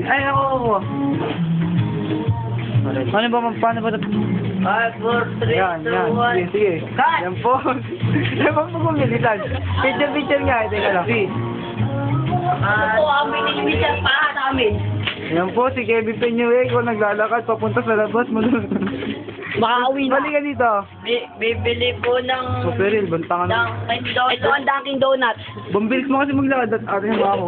Ay, ako. Paano ba, paano ba? 5, 4, 3, Yan, 2, yan. 1. Sige, sige. Cut! Yan po. Yan po pagpabilisan. Picture nga. Teka lang. Ito po ang minimisan pa namin. Yan po, si Kevin Peñuel. Kung naglalakad, papunta sa labas mo. Makauwi na. Balik ka dito. Bibili po ng... O, Peril, bantangan mo. Dunkin' Donuts. Ito ang Dunkin' Donuts. Bumbilis mo kasi maglakad at atin yung mga mo.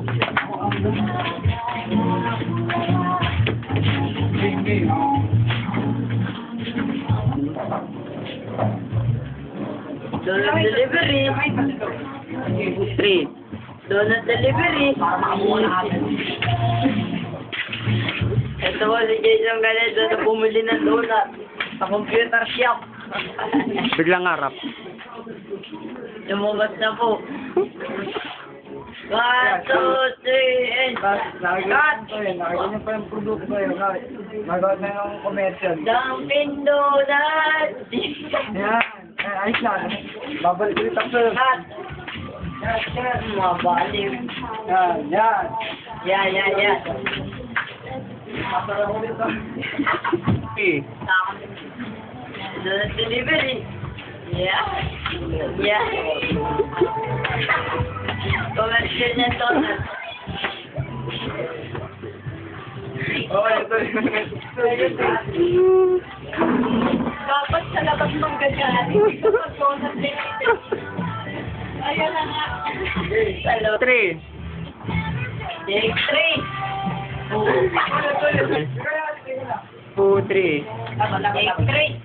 Donut delivery. 3. Donut delivery. Ito po si Jason Galedo na bumili ng donut sa computer shop. Biglang harap. Lumabas na po. 1, 2, 3, and cut! Nakikita niyo pa yung produkto yun. Magawa na yung commercial. Dunkin' Donuts! Yan. Ayos lang. Babalik ulit ako sa'yo. Cut! Mabaliw. Yan. Yan. Yan. Masarap ulit ako. Okay. Donut delivery. Yeah. Commercial na donut. Oh, ito. Dapat sa labas mong ganyan. Ito pag donut delivery. Ayun na nga. Hello. 3. Take 3. 2, 3. Take 3.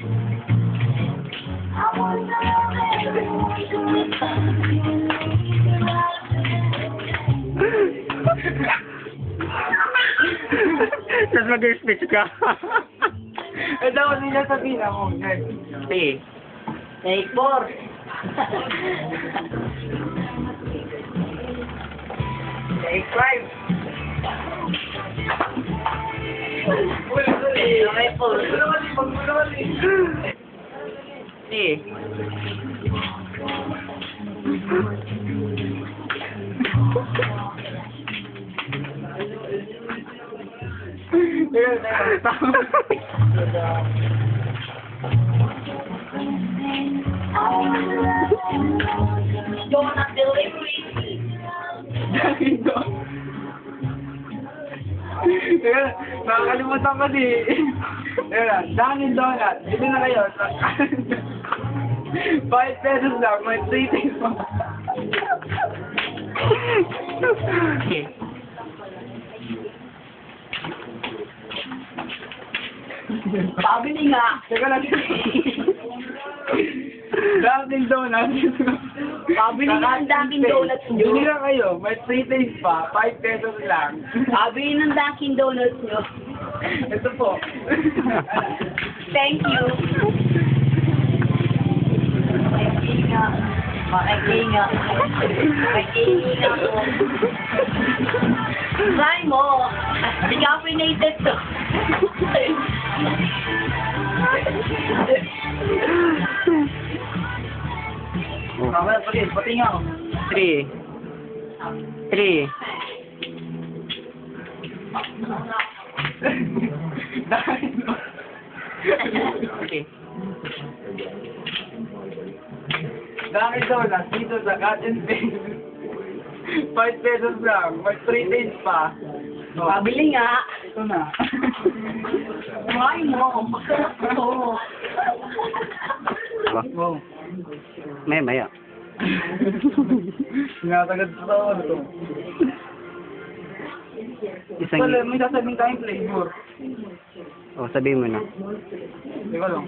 Tapos mag-speech ka. Ito ako nila sabihin ako. Sige. Take 4. Take 5. Okay po. Sige. Donut delivery. Nakakalimutan ko di. Dunkin' Donut. Ito na kayo. 5 pesos lang. May 3 things pa. Okay. Pabili nga. Teka lang. Dunkin' Donuts. Pabili nga ang Dunkin' Donuts nyo. Bili lang kayo. May 3 days pa. 5 pesos lang. Pabili ng Dunkin' Donuts nyo. Ito po. Thank you. Makikinga po. Try mo. Decaffeinated to. Pati nga. 3. 3. Okay. Dunkin' Donuts dito sa Cut and Paste. 5 pesos lang. May 3 days pa. Pabili nga. Ito na. Try mo. Masarap to. Wow. Maya. Sinatagad sa ano to. Isang... Wala, may sasabihin tayong flavor. Oh, sabihin mo na. Teka lang.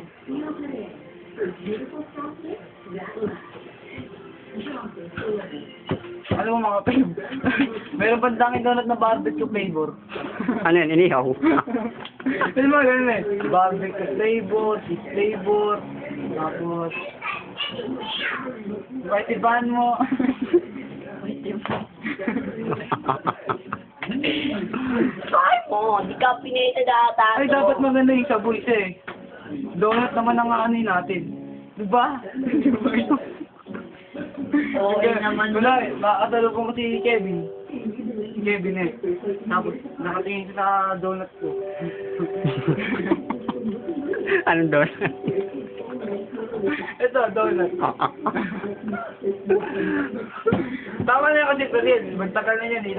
Ano mo mga flavor? Meron pang Dunkin' Donut na barbecue flavor. Ano yan? Inihaw? Ano mga ganun eh? Barbecue flavor, cheese flavor, tapos... Paitiban mo. Try mo. Decaffeinated ata to. Ay, dapat maganda yung saboy siya eh. Donut naman ang ano natin. Diba? Oo naman. Wala, makakatalo ko si Kevin. Kevin eh. Tapos, nakatingin siya sa donut ko. Anong doon? Ito, donut. Ah, ah, ah. Tama na yung kasi Magtagal na yan eh.